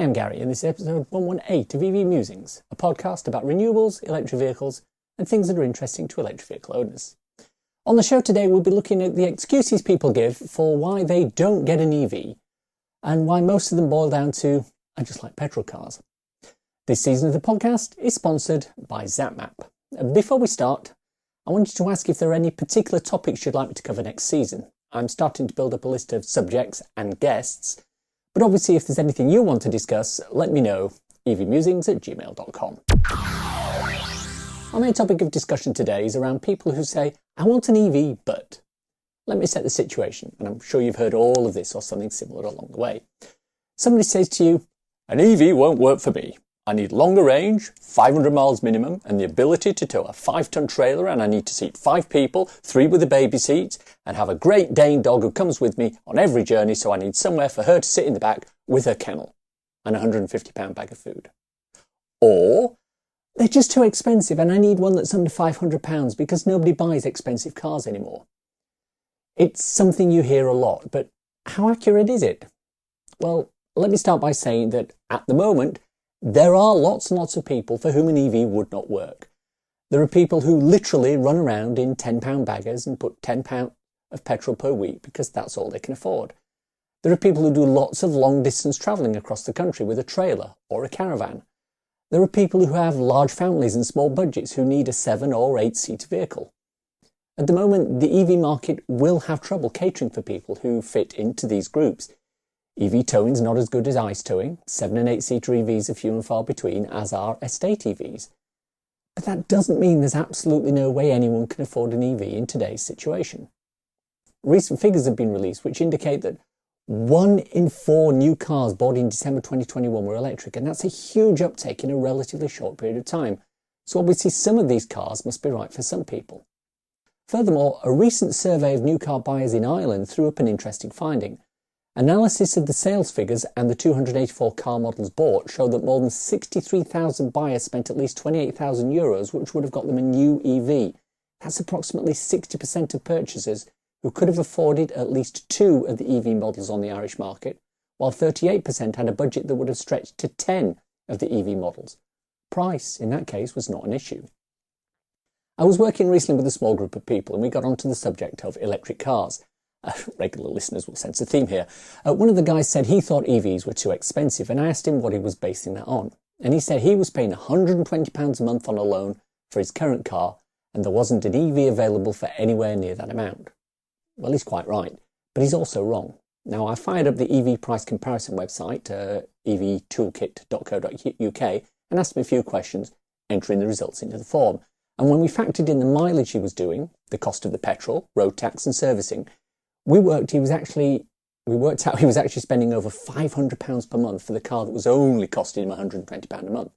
I'm Gary, and this is episode 118 of EV Musings, a podcast about renewables, electric vehicles, and things that are interesting to electric vehicle owners. On the show today, we'll be looking at the excuses people give for why they don't get an EV, and why most of them boil down to, I just like petrol cars. This season of the podcast is sponsored by ZapMap. Before we start, I wanted to ask if there are any particular topics you'd like me to cover next season. I'm starting to build up a list of subjects and guests, but obviously if there's anything you want to discuss, let me know, evmusings@gmail.com. Our main topic of discussion today is around people who say, I want an EV, but... Let me set the situation, and I'm sure you've heard all of this or something similar along the way. Somebody says to you, an EV won't work for me. I need longer range, 500 miles minimum, and the ability to tow a 5-ton trailer, and I need to seat 5 people, 3 with a baby seat, and have a Great Dane dog who comes with me on every journey, so I need somewhere for her to sit in the back with her kennel and a £150 bag of food. Or, they're just too expensive and I need one that's under £500 because nobody buys expensive cars anymore. It's something you hear a lot, but how accurate is it? Well, let me start by saying that at the moment, there are lots and lots of people for whom an EV would not work. There are people who literally run around in £10 baggers and put £10 of petrol per week because that's all they can afford. There are people who do lots of long distance travelling across the country with a trailer or a caravan. There are people who have large families and small budgets who need a 7 or 8-seat vehicle. At the moment, the EV market will have trouble catering for people who fit into these groups. EV towing is not as good as ICE towing. 7 and 8-seater EVs are few and far between, as are estate EVs. But that doesn't mean there's absolutely no way anyone can afford an EV in today's situation. Recent figures have been released which indicate that 1 in 4 new cars bought in December 2021 were electric, and that's a huge uptake in a relatively short period of time. So obviously some of these cars must be right for some people. Furthermore, a recent survey of new car buyers in Ireland threw up an interesting finding. Analysis of the sales figures and the 284 car models bought showed that more than 63,000 buyers spent at least €28,000, which would have got them a new EV. That's approximately 60% of purchasers who could have afforded at least 2 of the EV models on the Irish market, while 38% had a budget that would have stretched to 10 of the EV models. Price, in that case, was not an issue. I was working recently with a small group of people and we got onto the subject of electric cars. Regular listeners will sense a theme here. One of the guys said he thought EVs were too expensive, and I asked him what he was basing that on. And he said he was paying £120 a month on a loan for his current car, and there wasn't an EV available for anywhere near that amount. Well, he's quite right, but he's also wrong. Now, I fired up the EV price comparison website, evtoolkit.co.uk, and asked him a few questions, entering the results into the form. And when we factored in the mileage he was doing, the cost of the petrol, road tax and servicing, we worked out he was actually spending over £500 per month for the car that was only costing him £120 a month.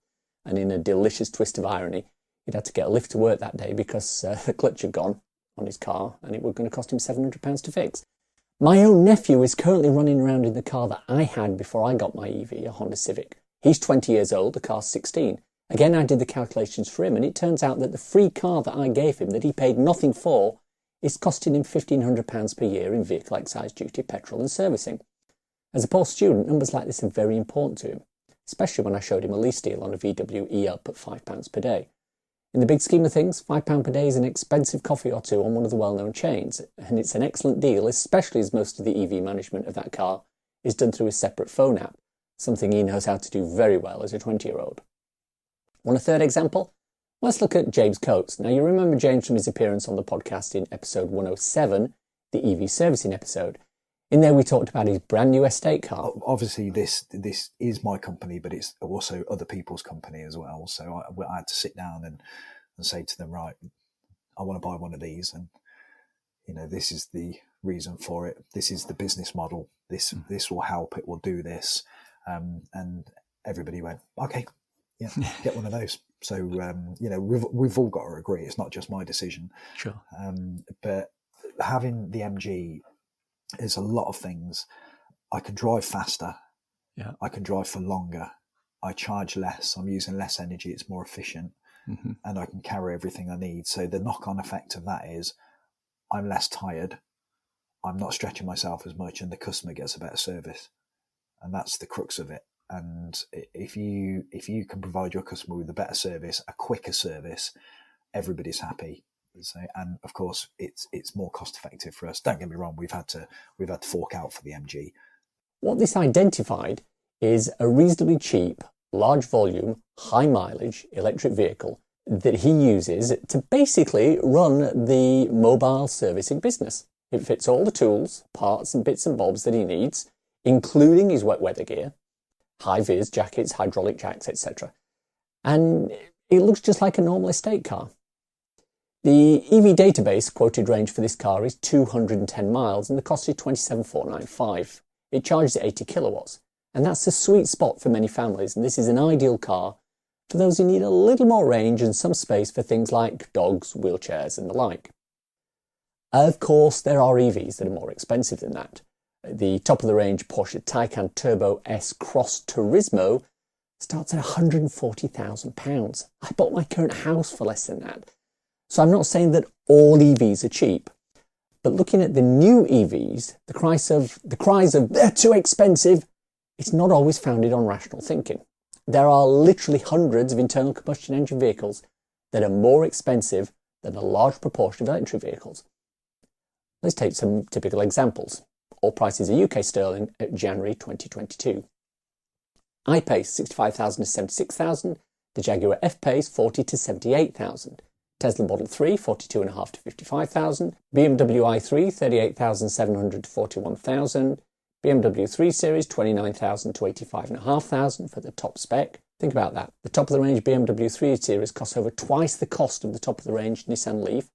And in a delicious twist of irony, he'd had to get a lift to work that day because the clutch had gone on his car and it was going to cost him £700 to fix. My own nephew is currently running around in the car that I had before I got my EV, a Honda Civic. He's 20 years old, the car's 16. Again, I did the calculations for him and it turns out that the free car that I gave him that he paid nothing for is costing him £1,500 per year in vehicle excise duty, petrol and servicing. As a poor student, numbers like this are very important to him, especially when I showed him a lease deal on a VW e-up at £5 per day. In the big scheme of things, £5 per day is an expensive coffee or two on one of the well-known chains, and it's an excellent deal, especially as most of the EV management of that car is done through a separate phone app, something he knows how to do very well as a 20-year-old. Want a third example? Let's look at James Coates. Now, you remember James from his appearance on the podcast in episode 107, the EV servicing episode. In there, we talked about his brand new estate car. Obviously, this is my company, but it's also other people's company as well. So I had to sit down and say to them, right, I want to buy one of these. And, this is the reason for it. This is the business model. This will help. It will do this. And everybody went, okay, yeah, get one of those. So, we've all got to agree. It's not just my decision. Sure. But having the MG is a lot of things. I can drive faster. Yeah. I can drive for longer. I charge less. I'm using less energy. It's more efficient. Mm-hmm. And I can carry everything I need. So the knock-on effect of that is I'm less tired. I'm not stretching myself as much and the customer gets a better service. And that's the crux of it. And if you can provide your customer with a better service, a quicker service, everybody's happy. So, and of course, it's more cost effective for us. Don't get me wrong; we've had to fork out for the MG. What this identified is a reasonably cheap, large volume, high mileage electric vehicle that he uses to basically run the mobile servicing business. It fits all the tools, parts and bits and bobs that he needs, including his wet weather gear, high-vis jackets, hydraulic jacks, etc. And it looks just like a normal estate car. The EV database quoted range for this car is 210 miles and the cost is $27,495. It charges at 80 kilowatts, and that's the sweet spot for many families, and this is an ideal car for those who need a little more range and some space for things like dogs, wheelchairs and the like. Of course, there are EVs that are more expensive than that. The top-of-the-range Porsche Taycan Turbo S Cross Turismo starts at £140,000. I bought my current house for less than that. So I'm not saying that all EVs are cheap, but looking at the new EVs, the cries of they're too expensive, it's not always founded on rational thinking. There are literally hundreds of internal combustion engine vehicles that are more expensive than a large proportion of electric vehicles. Let's take some typical examples. All prices are UK sterling at January 2022. I-Pace 65,000 to 76,000, the Jaguar F-Pace 40 to 78,000, Tesla Model 3 42.5 to 55,000, BMW i3 38,700 to 41,000, BMW 3 Series 29,000 to 85,500 for the top spec. Think about that. The top of the range BMW 3 Series costs over twice the cost of the top of the range Nissan Leaf.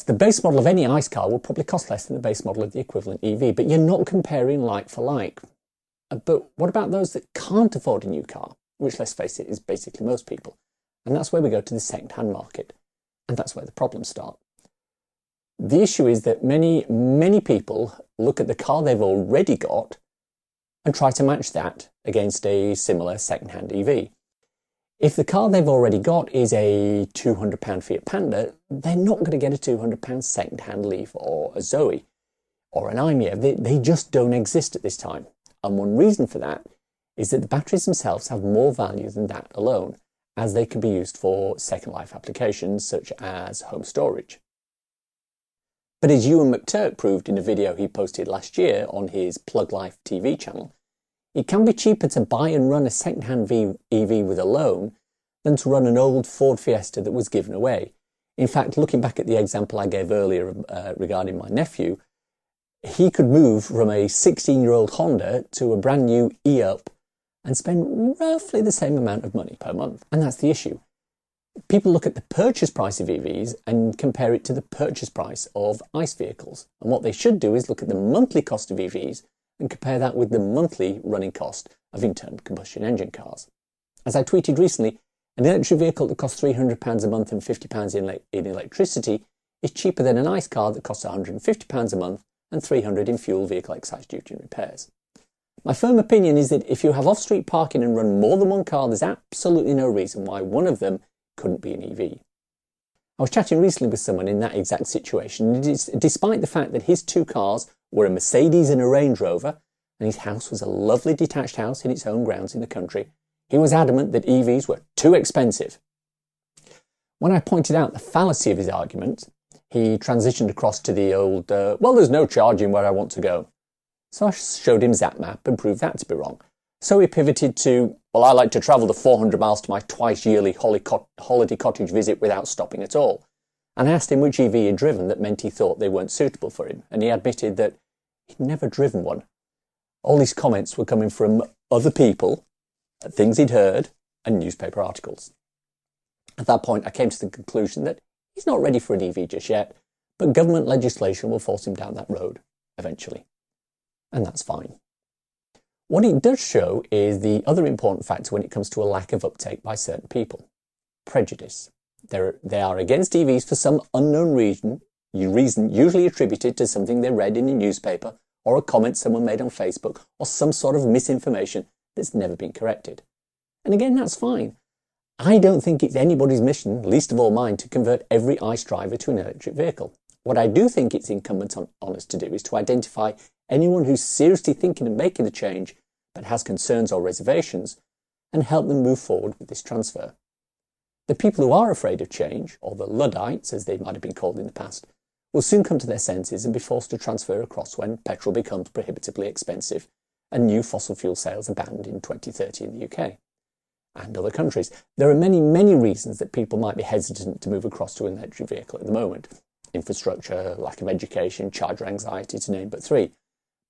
The base model of any ICE car will probably cost less than the base model of the equivalent EV, but you're not comparing like for like. But what about those that can't afford a new car, which, let's face it, is basically most people? And that's where we go to the second-hand market. And that's where the problems start. The issue is that many people look at the car they've already got and try to match that against a similar second-hand EV. If the car they've already got is a £200 Fiat Panda, they're not going to get a £200 second-hand Leaf or a Zoe or an iMia. They just don't exist at this time. And one reason for that is that the batteries themselves have more value than that alone, as they can be used for second life applications such as home storage. But as Ewan McTurk proved in a video he posted last year on his Plug Life TV channel, it can be cheaper to buy and run a second-hand EV with a loan than to run an old Ford Fiesta that was given away. In fact, looking back at the example I gave earlier regarding my nephew, he could move from a 16-year-old Honda to a brand new e-up and spend roughly the same amount of money per month. And that's the issue. People look at the purchase price of EVs and compare it to the purchase price of ICE vehicles. And what they should do is look at the monthly cost of EVs and compare that with the monthly running cost of internal combustion engine cars. As I tweeted recently, an electric vehicle that costs £300 a month and £50 in electricity is cheaper than an ICE car that costs £150 a month and £300 in fuel, vehicle excise duty and repairs. My firm opinion is that if you have off-street parking and run more than one car, there's absolutely no reason why one of them couldn't be an EV. I was chatting recently with someone in that exact situation, and despite the fact that his two cars were a Mercedes and a Range Rover, and his house was a lovely detached house in its own grounds in the country, he was adamant that EVs were too expensive. When I pointed out the fallacy of his argument, he transitioned across to the old, well, there's no charging where I want to go. So I showed him ZapMap and proved that to be wrong. So he pivoted to, well, I like to travel the 400 miles to my twice-yearly holiday cottage visit without stopping at all. And I asked him which EV he'd driven that meant he thought they weren't suitable for him, and he admitted that he'd never driven one. All his comments were coming from other people, things he'd heard, and newspaper articles. At that point, I came to the conclusion that he's not ready for an EV just yet, but government legislation will force him down that road eventually. And that's fine. What it does show is the other important factor when it comes to a lack of uptake by certain people. Prejudice. They are against EVs for some unknown reason, usually attributed to something they read in a newspaper or a comment someone made on Facebook or some sort of misinformation that's never been corrected. And again, that's fine. I don't think it's anybody's mission, least of all mine, to convert every ICE driver to an electric vehicle. What I do think it's incumbent on us to do is to identify anyone who's seriously thinking of making a change but has concerns or reservations, and help them move forward with this transfer. The people who are afraid of change, or the Luddites as they might have been called in the past, will soon come to their senses and be forced to transfer across when petrol becomes prohibitively expensive and new fossil fuel sales are banned in 2030 in the UK and other countries. There are many, many reasons that people might be hesitant to move across to an electric vehicle at the moment. Infrastructure, lack of education, charger anxiety, to name but three.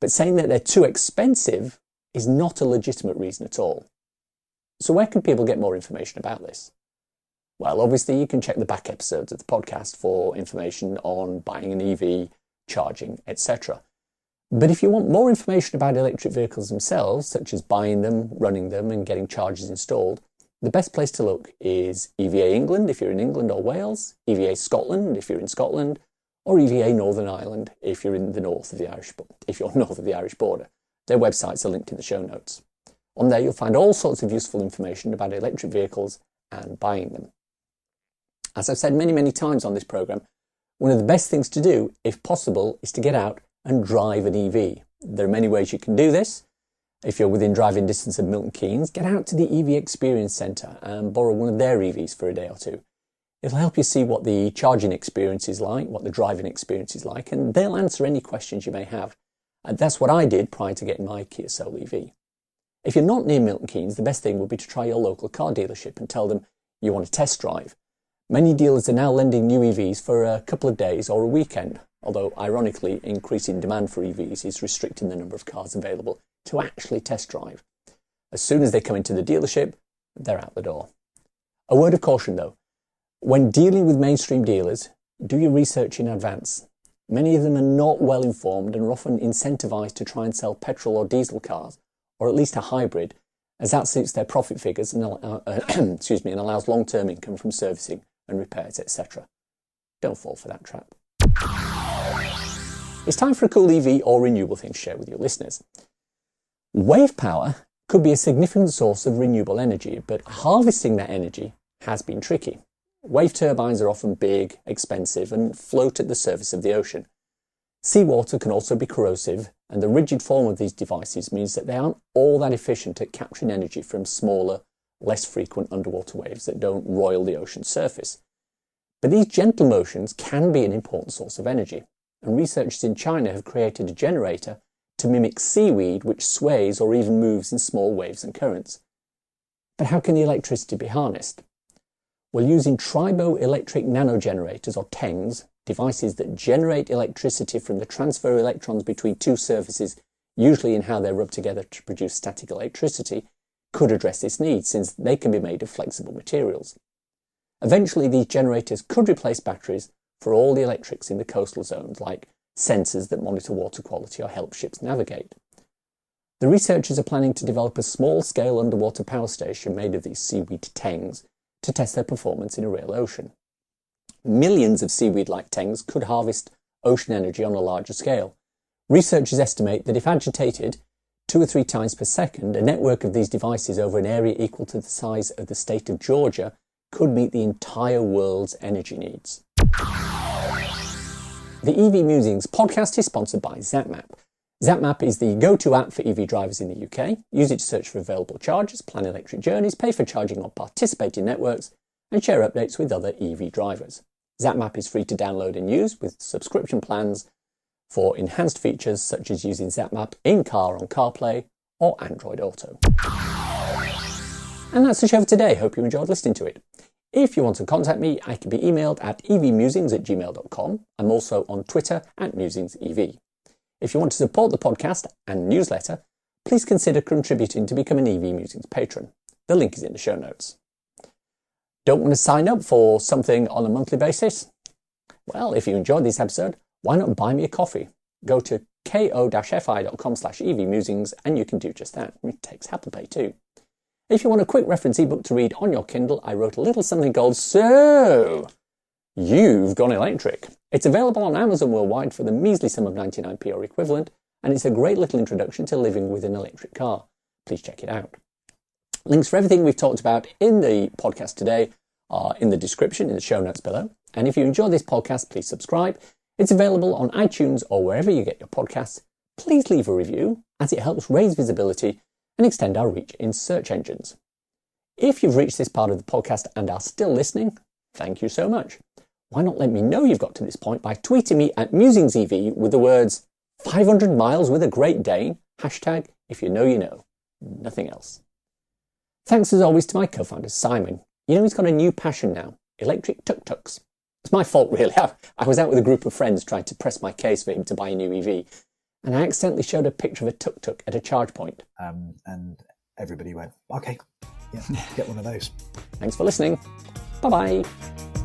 But saying that they're too expensive is not a legitimate reason at all. So where can people get more information about this? Well, obviously you can check the back episodes of the podcast for information on buying an EV, charging, etc. But if you want more information about electric vehicles themselves, such as buying them, running them and getting chargers installed, the best place to look is EVA England if you're in England or Wales, EVA Scotland if you're in Scotland, or EVA Northern Ireland if you're in the north of the Irish border. Their websites are linked in the show notes. On there you'll find all sorts of useful information about electric vehicles and buying them. As I've said many, many times on this programme, one of the best things to do, if possible, is to get out and drive an EV. There are many ways you can do this. If you're within driving distance of Milton Keynes, get out to the EV Experience Centre and borrow one of their EVs for a day or two. It'll help you see what the charging experience is like, what the driving experience is like, and they'll answer any questions you may have. And that's what I did prior to getting my Kia Soul EV. If you're not near Milton Keynes, the best thing would be to try your local car dealership and tell them you want a test drive. Many dealers are now lending new EVs for a couple of days or a weekend, although ironically increasing demand for EVs is restricting the number of cars available to actually test drive. As soon as they come into the dealership, they're out the door. A word of caution though, when dealing with mainstream dealers, do your research in advance. Many of them are not well informed and are often incentivised to try and sell petrol or diesel cars, or at least a hybrid, as that suits their profit figures and allows long-term income from servicing and repairs, etc. Don't fall for that trap. It's time for a cool EV or renewable thing to share with your listeners. Wave power could be a significant source of renewable energy, but harvesting that energy has been tricky. Wave turbines are often big, expensive, and float at the surface of the ocean. Seawater can also be corrosive, and the rigid form of these devices means that they aren't all that efficient at capturing energy from smaller, less frequent underwater waves that don't roil the ocean's surface. But these gentle motions can be an important source of energy, and researchers in China have created a generator to mimic seaweed which sways or even moves in small waves and currents. But how can the electricity be harnessed? Well, using triboelectric nanogenerators, or TENGs, devices that generate electricity from the transfer of electrons between two surfaces, usually in how they're rubbed together to produce static electricity, could address this need since they can be made of flexible materials. Eventually, these generators could replace batteries for all the electrics in the coastal zones, like sensors that monitor water quality or help ships navigate. The researchers are planning to develop a small-scale underwater power station made of these seaweed TENGs to test their performance in a real ocean. Millions of seaweed-like TENGs could harvest ocean energy on a larger scale. Researchers estimate that if agitated 2 or 3 times per second, a network of these devices over an area equal to the size of the state of Georgia could meet the entire world's energy needs. The EV Musings podcast is sponsored by ZapMap. ZapMap is the go-to app for EV drivers in the UK. Use it to search for available chargers, plan electric journeys, pay for charging or participate in networks, and share updates with other EV drivers. ZapMap is free to download and use with subscription plans for enhanced features such as using ZapMap in-car on CarPlay or Android Auto. And that's the show for today. Hope you enjoyed listening to it. If you want to contact me, I can be emailed at evmusings@gmail.com. I'm also on Twitter @musingsev. If you want to support the podcast and newsletter, please consider contributing to become an EV Musings patron. The link is in the show notes. Don't want to sign up for something on a monthly basis? Well, if you enjoyed this episode, why not buy me a coffee? Go to ko-fi.com/evmusings and you can do just that. It takes Apple Pay too. If you want a quick reference ebook to read on your Kindle, I wrote a little something called So You've Gone Electric. It's available on Amazon worldwide for the measly sum of 99p or equivalent, and it's a great little introduction to living with an electric car. Please check it out. Links for everything we've talked about in the podcast today are in the description, in the show notes below. And if you enjoy this podcast, please subscribe. It's available on iTunes or wherever you get your podcasts. Please leave a review, as it helps raise visibility and extend our reach in search engines. If you've reached this part of the podcast and are still listening, thank you so much. Why not let me know you've got to this point by tweeting me at MusingsEV with the words 500 miles with a Great Dane, hashtag if you know you know, nothing else. Thanks as always to my co-founder Simon. You know he's got a new passion now, electric tuk-tuks. It's my fault really. I was out with a group of friends trying to press my case for him to buy a new EV, and I accidentally showed a picture of a tuk-tuk at a charge point. And everybody went, okay, yeah, get one of those. Thanks for listening. Bye-bye.